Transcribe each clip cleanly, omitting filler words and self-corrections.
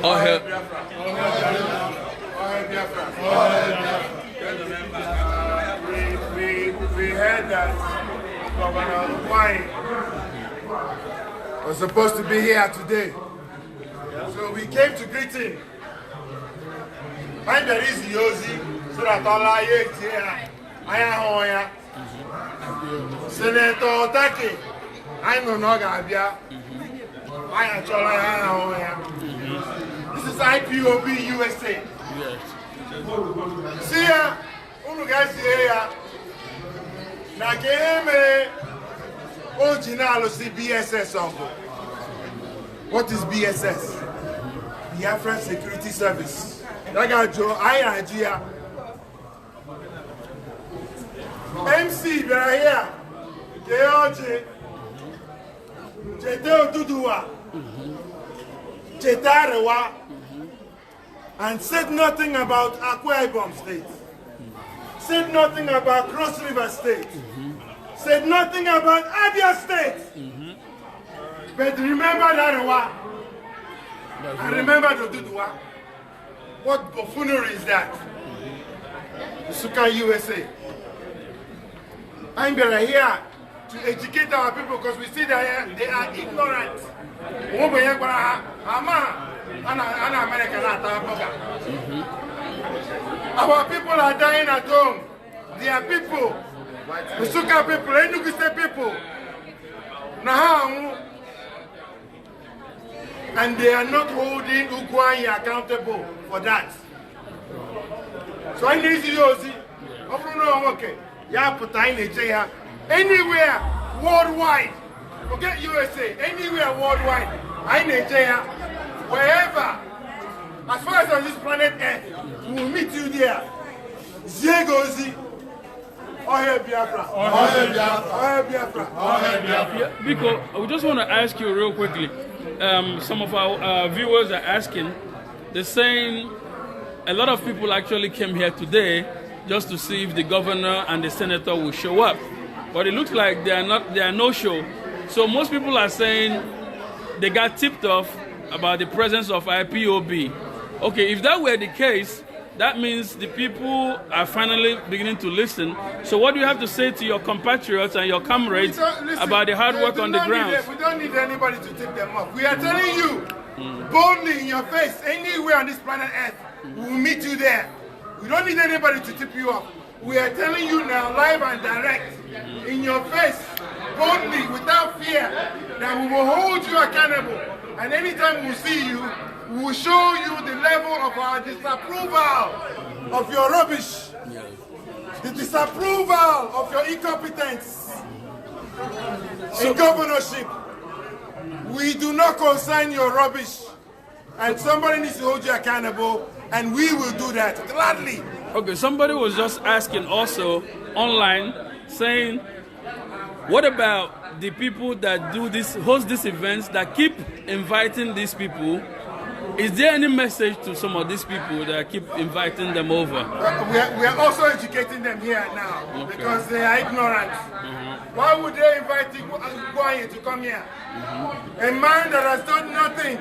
All hail. We heard that Governor Ugwuanyi was supposed to be here today. So we came to greet him. Find there is Yosi, so that all I here. I am Senator Utazi, I know Nogabia. I am Chola. This is Live-IPOB USA. Yes. See ya, you guys here. Na game original BSS uncle. What is BSS? Biafran Security Service. That guy Joe, I am here. MC, we are here. George, Chete Oduduwa, Chetarewa, and said nothing about Ugwuanyi State. Said nothing about Cross River State. Said nothing about Abia State. But remember that one. And remember Oduduwa. What buffoonery is that? Suka USA. I'm here to educate our people because we see that they are ignorant. Our people are dying at home. They are people. The Suka people, Enugu State people. And they are not holding Ugwuanyi accountable for that. So I need you to see. Anywhere worldwide, forget USA, anywhere worldwide, I Nigeria, wherever, as far as on this planet Earth, we will meet you there. Zegozi, Ohe Biafra, Ohe Biafra, Ohe Biafra, Ohe Biafra. Because we just want to ask you real quickly. Some of our viewers are asking, they're saying a lot of people actually came here today just to see if the governor and the senator will show up. But it looks like they are no show. So most people are saying they got tipped off about the presence of IPOB. Okay, if that were the case, that means the people are finally beginning to listen. So what do you have to say to your compatriots and your comrades about the hard work on the ground? We don't need anybody to tip them off. We are telling you boldly in your face, anywhere on this planet Earth, we will meet you there. We don't need anybody to tip you off. We are telling you now, live and direct, in your face, boldly, without fear, that we will hold you accountable. And anytime we see you, we will show you the level of our disapproval of your rubbish, the disapproval of your incompetence in governorship. We do not consign your rubbish, and somebody needs to hold you accountable, and we will do that gladly. Okay, somebody was just asking also online, saying, what about the people that do this, host these events, that keep inviting these people? Is there any message to some of these people that keep inviting them over? We are also educating them here now, because they are ignorant. Why would they invite Ugwuanyi to come here? A man that has done nothing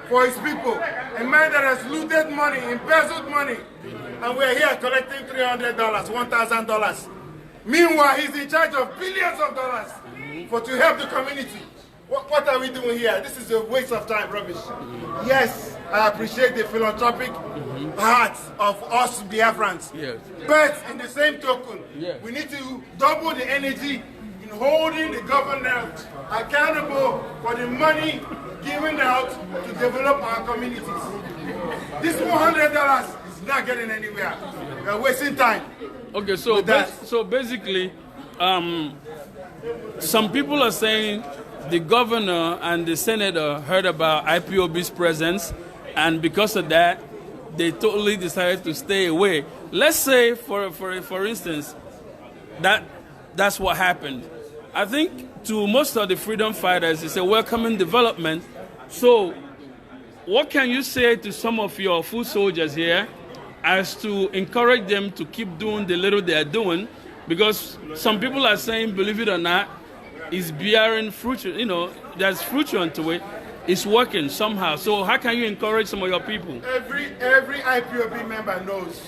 for his people, a man that has looted money, embezzled money, and we are here collecting $300, $1,000. Meanwhile, he's in charge of billions of dollars to help the community. What are we doing here? This is a waste of time, rubbish. Yes, I appreciate the philanthropic heart of us Biafrans. Yes. But in the same token, we need to double the energy in holding the government accountable for the money given out to develop our communities. This $100 is not getting anywhere. We are wasting time. Okay, so so basically, some people are saying the governor and the senator heard about IPOB's presence, and because of that, they totally decided to stay away. Let's say, for instance, that's what happened. I think to most of the freedom fighters, it's a welcoming development. So what can you say to some of your foot soldiers here as to encourage them to keep doing the little they are doing? Because some people are saying, believe it or not, it's bearing fruit, you know, there's fruit onto it. is working somehow. So how can you encourage some of your people? Every IPOB member knows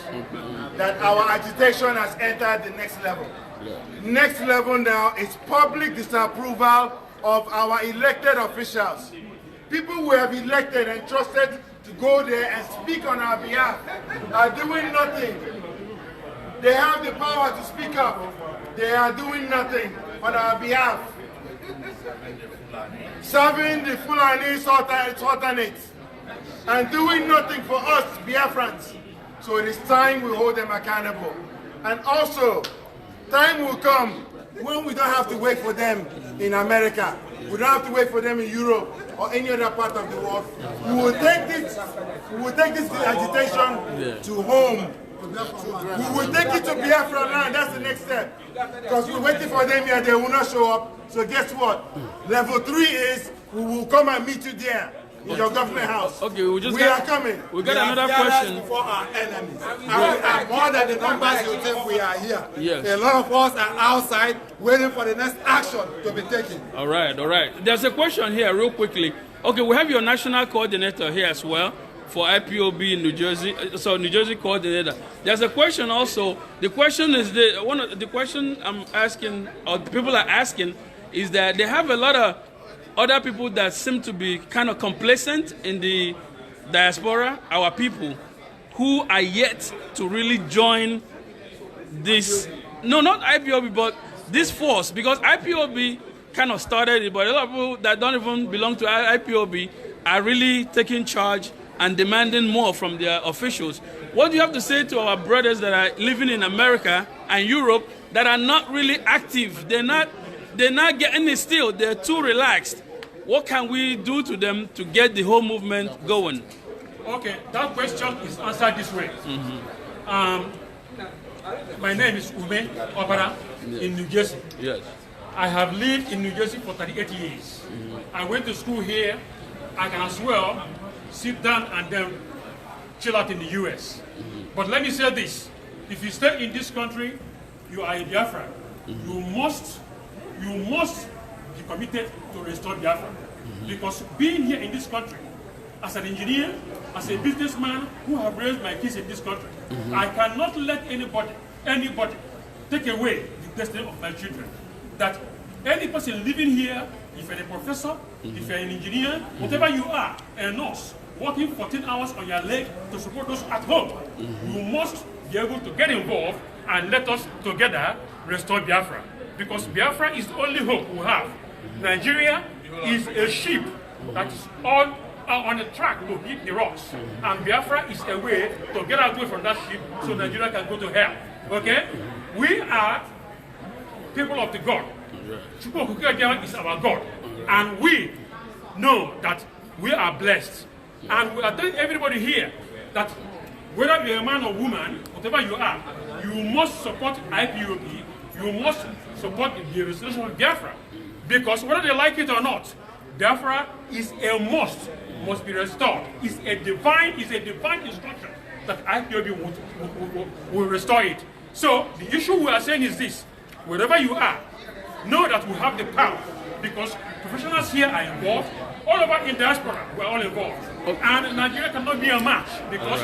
that our agitation has entered the next level. Next level now is public disapproval of our elected officials. People who have elected and trusted to go there and speak on our behalf are doing nothing. They have the power to speak up. They are doing nothing on our behalf. Serving the Fulani Sultanates and doing nothing for us Biafrans. So it is time we hold them accountable. And also, time will come when we don't have to wait for them in America. We don't have to wait for them in Europe or any other part of the world. We will take this agitation to home. We will take it to Biafra land. That's the next step. Because we're waiting for them here, they will not show up. So guess what? Level 3 is we will come and meet you there in your government house. Okay, we are coming. We got another question. For our enemies. And we are more than the numbers you think we are here. Yes. A lot of us are outside waiting for the next action to be taken. All right, all right. There's a question here real quickly. Okay, we have your national coordinator here as well for IPOB in New Jersey, so New Jersey coordinator. There's a question also. The question is the question I'm asking, or people are asking, is that they have a lot of other people that seem to be kind of complacent in the diaspora, our people, who are yet to really join this, no, not IPOB, but this force, because IPOB kind of started it, but a lot of people that don't even belong to IPOB are really taking charge and demanding more from their officials. What do you have to say to our brothers that are living in America and Europe that are not really active? They're not getting it still. They're too relaxed. What can we do to them to get the whole movement going? Okay, that question is answered this way. My name is Ume Obara in New Jersey. Yes. I have lived in New Jersey for 38 years. I went to school here. I can as well sit down and then chill out in the US. But let me say this. If you stay in this country, you are in Biafra. You must be committed to restore Biafra. Because being here in this country, as an engineer, as a businessman who have raised my kids in this country, I cannot let anybody take away the destiny of my children. That any person living here, if you're a professor, if you're an engineer, whatever you are, a nurse, working 14 hours on your leg to support those at home, you must be able to get involved and let us together restore Biafra. Because Biafra is the only hope we have. Nigeria is a ship that is all on a track to hit the rocks. And Biafra is a way to get away from that ship so Nigeria can go to hell. Okay? We are people of the God. Chukwuka is our God. And we know that we are blessed. And we are telling everybody here that whether you're a man or woman, whatever you are, you must support IPOB, you must support the restoration of Biafra. Because whether they like it or not, Biafra is a must be restored. It's a divine instruction that IPOB will restore it. So the issue we are saying is this: wherever you are, know that we have the power, because professionals here are involved. All over in diaspora, we're all involved. Okay. And Nigeria cannot be a match, because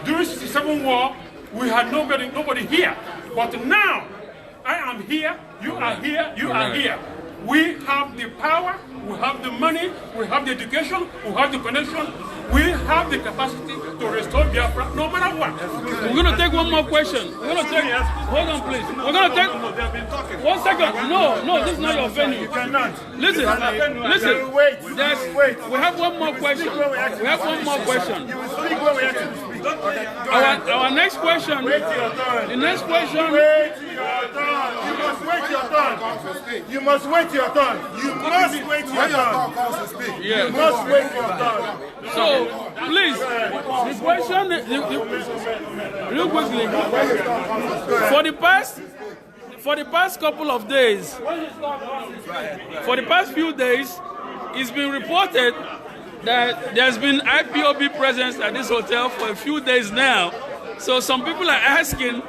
during the 67 war, we had nobody here. But now, I am here, you are here, you are here. We have the power, we have the money, we have the education, we have the connection, we have the capacity to restore Biafra no matter what. We're going to take one more question. We're going to take, hold on please. We're going to take, 1 second. No, this is not your venue. You cannot. Listen. Wait. We have one more question. You will speak when we have to speak. Our next question. Wait till your turn. The next question. Wait till your turn. You must wait your turn. You must wait your turn. You must wait your turn. Yeah. You must wait your turn. So, please, the question, real quickly, for the past couple of days, for the past few days, it's been reported that there's been IPOB presence at this hotel for a few days now. So some people are asking,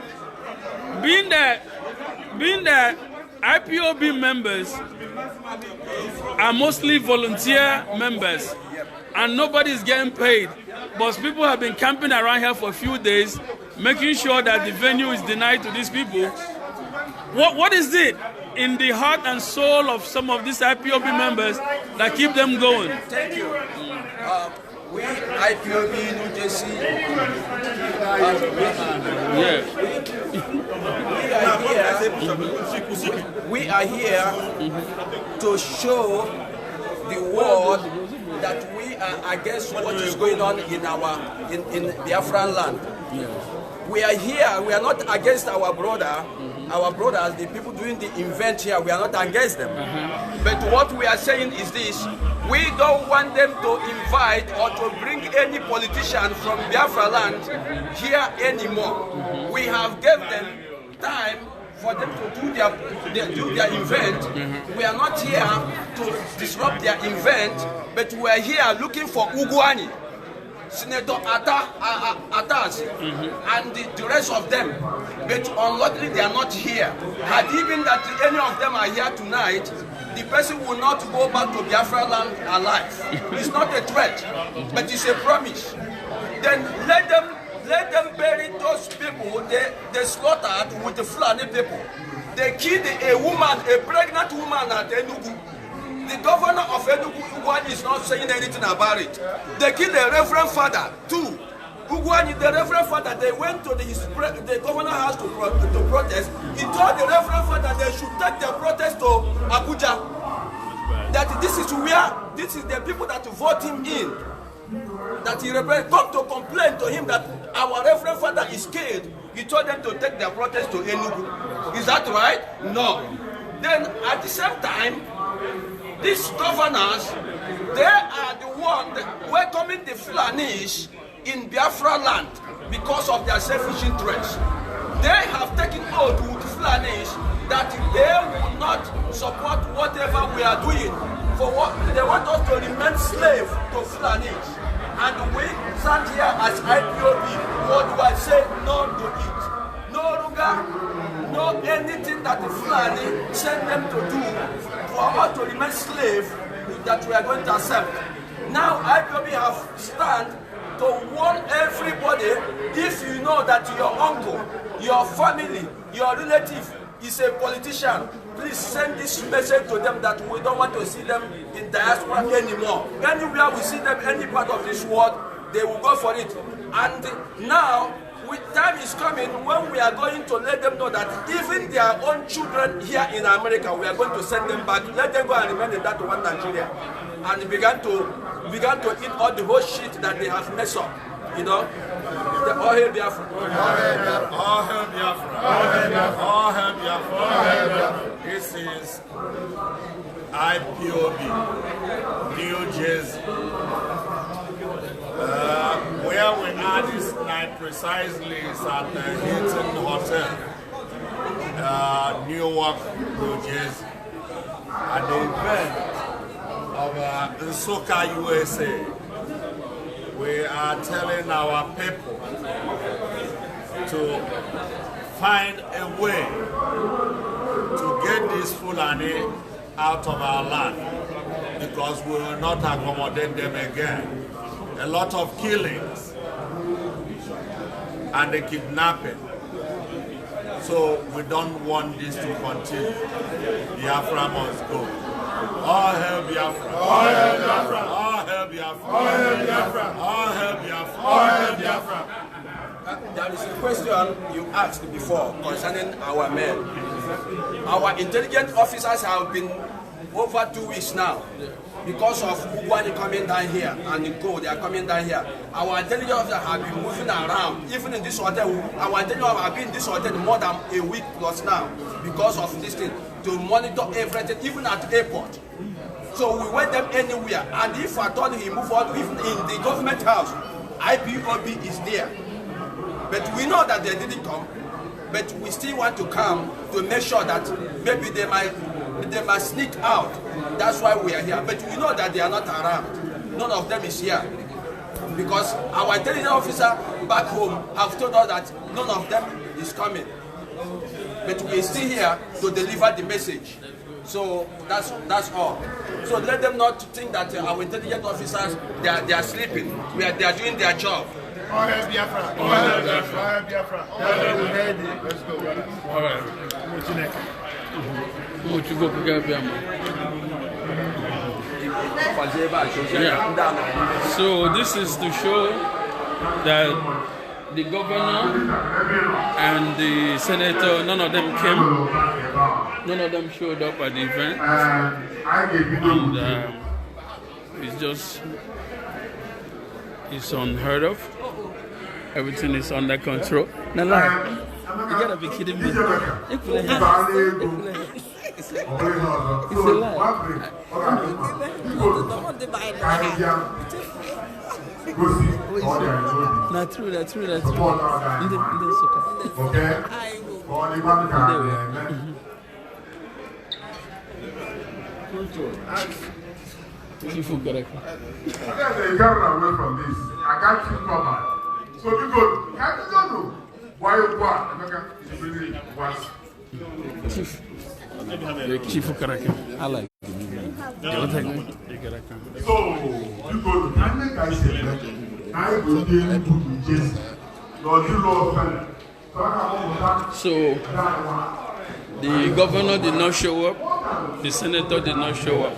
being that IPOB members are mostly volunteer members, and nobody is getting paid. But people have been camping around here for a few days, making sure that the venue is denied to these people. What is it in the heart and soul of some of these IPOB members that keep them going? Thank you. We IPOB New Jersey. We are here to show the world that we are against what is going on in Biafran land. We are here, we are not against our brothers, the people doing the event here, we are not against them. But what we are saying is this: we don't want them to invite or to bring any politician from Biafra land here anymore. We have given them time for them to do their event. We are not here to disrupt their event, but we are here looking for Ugwuanyi, Senator Utazi, and the rest of them. But unluckily they are not here. Had even that any of them are here tonight, the person will not go back to Biafra land alive. It's not a threat, but it's a promise. Then let them bury those people they slaughtered with the Fulani people. They killed a woman, a pregnant woman at Enugu. The governor of Enugu, Ugwuanyi, is not saying anything about it. They killed the Reverend Father too. Ugwuanyi, the Reverend Father, they went to the governor's house to protest. He told the Reverend Father they should take their protest to Abuja. That this is the people that vote him in. That he come to complain to him that our Reverend Father is killed. He told them to take their protest to Enugu. Is that right? No. Then at the same time, these governors, they are the ones welcoming the Fulanis in Biafra land because of their selfish interests. They have taken oath with Fulanis that they will not support whatever we are doing. For what they want us to remain slave to Fulanis. And we stand here as IPOB, what do I say? No to it. No longer, no anything that the Fulani send them to do for us to remain slave that we are going to accept. Now IPOB have stand to warn everybody: if you know that your uncle, your family, your relative is a politician, please send this message to them that we don't want to see them in diaspora anymore. Anywhere we see them, any part of this world, they will go for it. And now, time is coming when we are going to let them know that even their own children here in America, we are going to send them back. Let them go and remain in that one Nigeria, and began to eat all the whole shit that they have messed up. You know, all hail Biafra. All hail Biafra. All hail Biafra. All hail Biafra. All hail Biafra. All hail Biafra. This is IPOB, New Jersey. Where we are this night precisely is at the Hilton Hotel, Newark, New Jersey, at the event of Enugu USA. We are telling our people to find a way to get this Fulani out of our land, because we will not accommodate them again. A lot of killings and the kidnapping. So we don't want this to continue. Biafra must go. All hail Biafra. All hail Biafra. All hail Biafra. All hail Biafra. All hail Biafra. All hail Biafra. There is a question you asked before concerning our men. Our intelligence officers have been over 2 weeks now. Because of Ugwuanyi coming down here and they are coming down here. Our intelligence officers have been moving around. Even in this hotel, our intelligence officers have been in this hotel more than a week plus now because of this thing, to monitor everything, even at the airport. So we went them anywhere. And if I told he move on, even in the government house, IPOB is there. But we know that they didn't come. But we still want to come to make sure that maybe they might sneak out. That's why we are here. But we know that they are not around. None of them is here. Because our intelligence officer back home have told us that none of them is coming. but we're still here to deliver the message. So that's all. So let them not think that our intelligence officers they are sleeping. They are doing their job. All hail Biafra. All hail Biafra. All hail Biafra. Let's go, brother. All right. Yeah. So this is to show that the governor and the senator, none of them came. None of them showed up at the event. And it's unheard of. Everything is under control. Now, like, you gotta be kidding me. It's a lie. Not true. Okay. Chief Ugwuanyi. You got away from this. I got you covered. So you go. I don't know why you go. Chief Ugwuanyi. I like it. So you go. I will be able to chase. So the governor did not show up. The senator did not show up.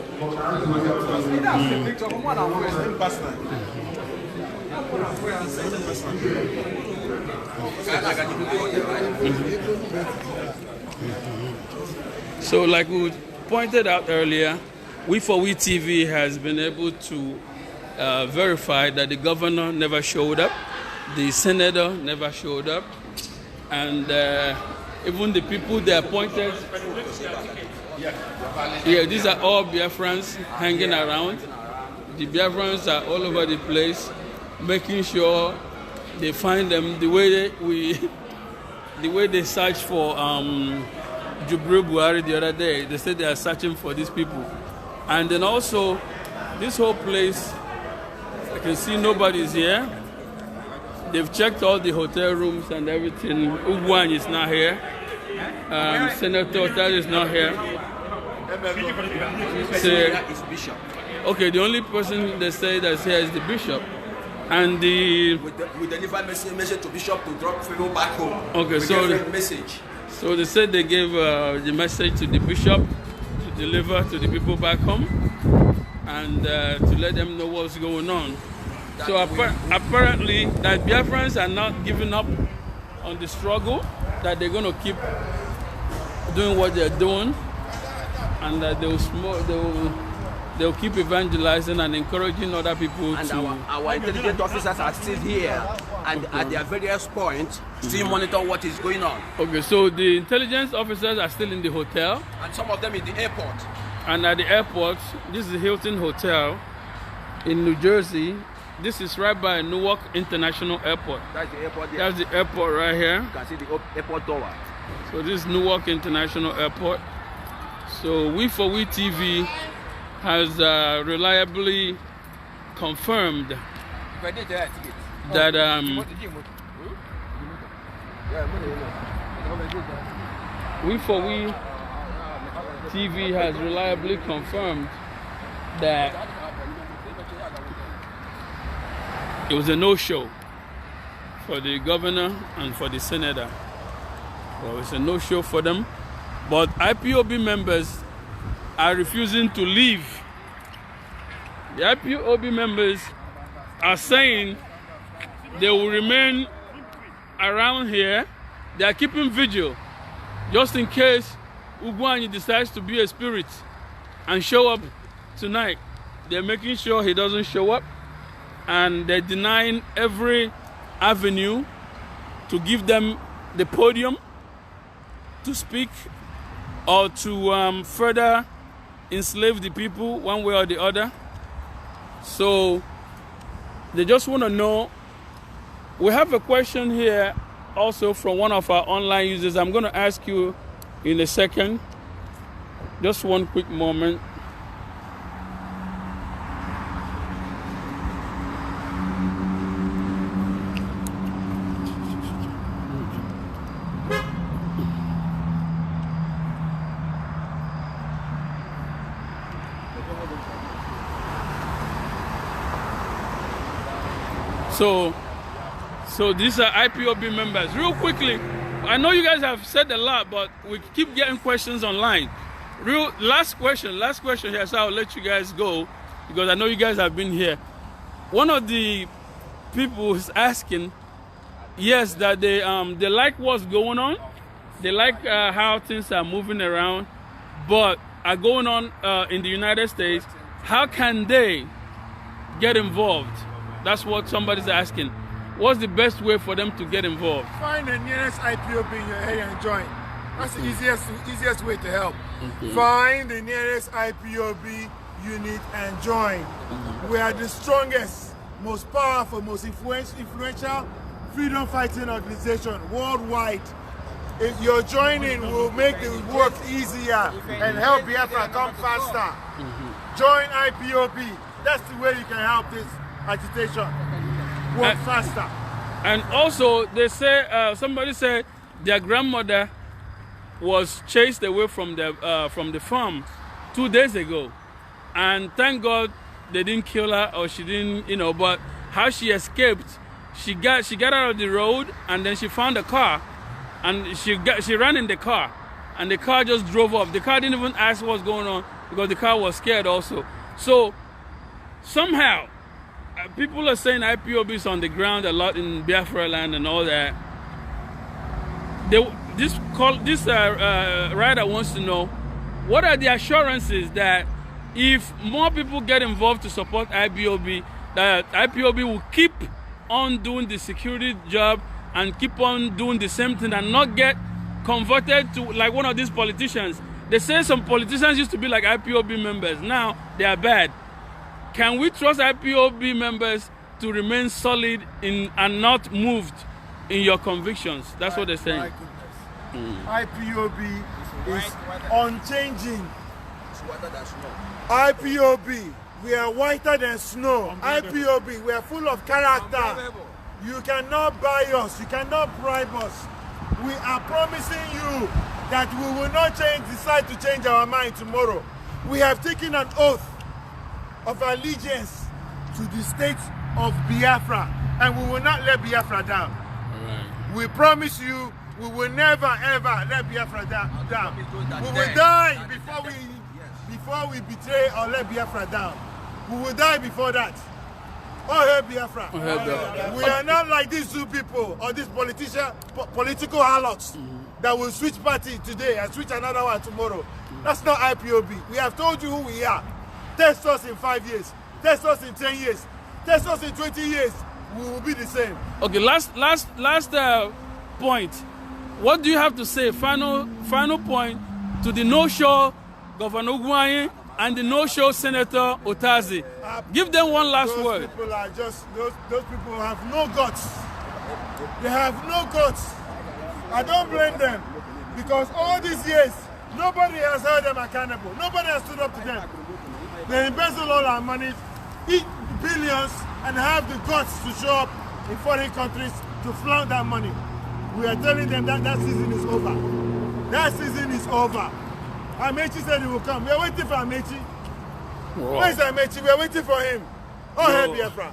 So like we pointed out earlier, We4We TV has been able to verify that the governor never showed up, the senator never showed up, and even the people they appointed. Yeah, these are all Biafrans hanging around. The Biafrans are all over the place, making sure they find them the way they search for Jubril Buhari the other day. They said they are searching for these people. And then also, this whole place, I can see nobody's here. They've checked all the hotel rooms and everything. Ugwuanyi is not here. Senator Utazi is not here. Okay, the only person they say that's here is the bishop. And the... We deliver message to bishop to drop people back home. Okay, so they said they gave the message to the bishop to deliver to the people back home and to let them know what's going on. So apparently that Biafrans are not giving up on the struggle, that they're going to keep doing what they're doing, and that they'll keep evangelizing and encouraging other people and to... our intelligence officers are still here and at their various points still monitor what is going on. Okay, so the intelligence officers are still in the hotel. And some of them in the airport. And at the airport, this is the Hilton Hotel in New Jersey. This is right by Newark International Airport. That's the airport there. That's the airport right here. You can see the airport tower. So this is Newark International Airport. So We4We TV has reliably confirmed that We4We TV has reliably confirmed that it was a no-show for the governor and for the senator. Well, it's a no-show for them, but IPOB members are refusing to leave. The IPOB members are saying they will remain around here. They are keeping vigil just in case Ugwuanyi decides to be a spirit and show up tonight. They're making sure he doesn't show up, and they're denying every avenue to give them the podium to speak or to further enslave the people one way or the other. So they just want to know. We have a question here also from one of our online users. I'm going to ask you in a second. Just one quick moment. So these are IPOB members. Real quickly, I know you guys have said a lot, but we keep getting questions online. Last question here, so I'll let you guys go because I know you guys have been here. One of the people is asking, yes, that they like what's going on, they like how things are moving around, but are going on in the United States. How can they get involved? That's what somebody's asking. What's the best way for them to get involved? Find the nearest IPOB in your area and join. That's the easiest way to help. Find the nearest IPOB unit and join. We are the strongest, most powerful, most influential freedom fighting organization worldwide. If your joining will make the work easier and help Biafra come faster. Join IPOB. That's the way you can help this agitation work faster. And also, they say somebody said their grandmother was chased away from the farm 2 days ago, and thank God they didn't kill her, or she didn't, you know. But how she escaped, she got out of the road, and then she found a car, and she ran in the car, and the car just drove off. The car didn't even ask what's going on because the car was scared also. So somehow people are saying IPOB is on the ground a lot in Biafra land and all that. This writer wants to know, what are the assurances that if more people get involved to support IPOB, that IPOB will keep on doing the security job and keep on doing the same thing and not get converted to like one of these politicians? They say some politicians used to be like IPOB members. Now they are bad. Can we trust IPOB members to remain solid and not moved in your convictions? That's what they're saying. IPOB is unchanging. IPOB, we are whiter than snow. IPOB, we are full of character. You cannot buy us. You cannot bribe us. We are promising you that we will not decide to change our mind tomorrow. We have taken an oath of allegiance to the state of Biafra, and we will not let Biafra down. Right. We promise you we will never ever let Biafra down. We will die before we betray or let Biafra down. We will die before that. Oh, hey, Biafra. We are not like these two people or these political harlots that will switch party today and switch another one tomorrow. That's not IPOB. We have told you who we are. Test us in 5 years. Test us in 10 years. Test us in 20 years. We will be the same. Okay, last point. What do you have to say? Final point to the no-show Governor Ugwuanyi and the no-show Senator Utazi. Give them one last word. People are just those people have no guts. They have no guts. I don't blame them because all these years nobody has held them accountable. Nobody has stood up to them. They embezzle all our money, eat billions, and have the guts to show up in foreign countries to flaunt that money. We are telling them that season is over. That season is over. Amechi said he will come. We are waiting for Amechi. Where is Amechi? We are waiting for him. Oh, hey, Biafra.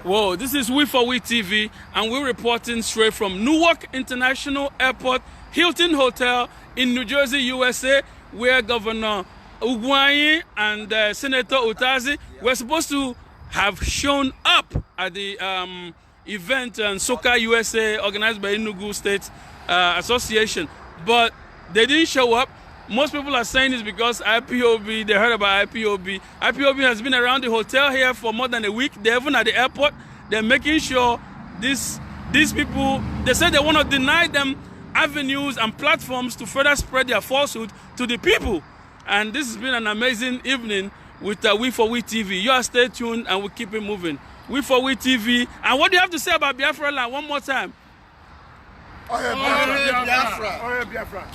Whoa, this is We4We TV, and we're reporting straight from Newark International Airport, Hilton Hotel in New Jersey, USA, where Governor Ugwuanyi and Senator Utazi were supposed to have shown up at the event in Soka USA organized by Enugu State Association, but they didn't show up. Most people are saying it's because IPOB, they heard about IPOB. IPOB has been around the hotel here for more than a week. They're even at the airport. They're making sure these people, they say they want to deny them avenues and platforms to further spread their falsehood to the people. And this has been an amazing evening with We4We TV. You are stay tuned and we'll keep it moving. We4We TV. And what do you have to say about Biafra land one more time? Oh, yeah, Biafra. Oh, yeah, Biafra.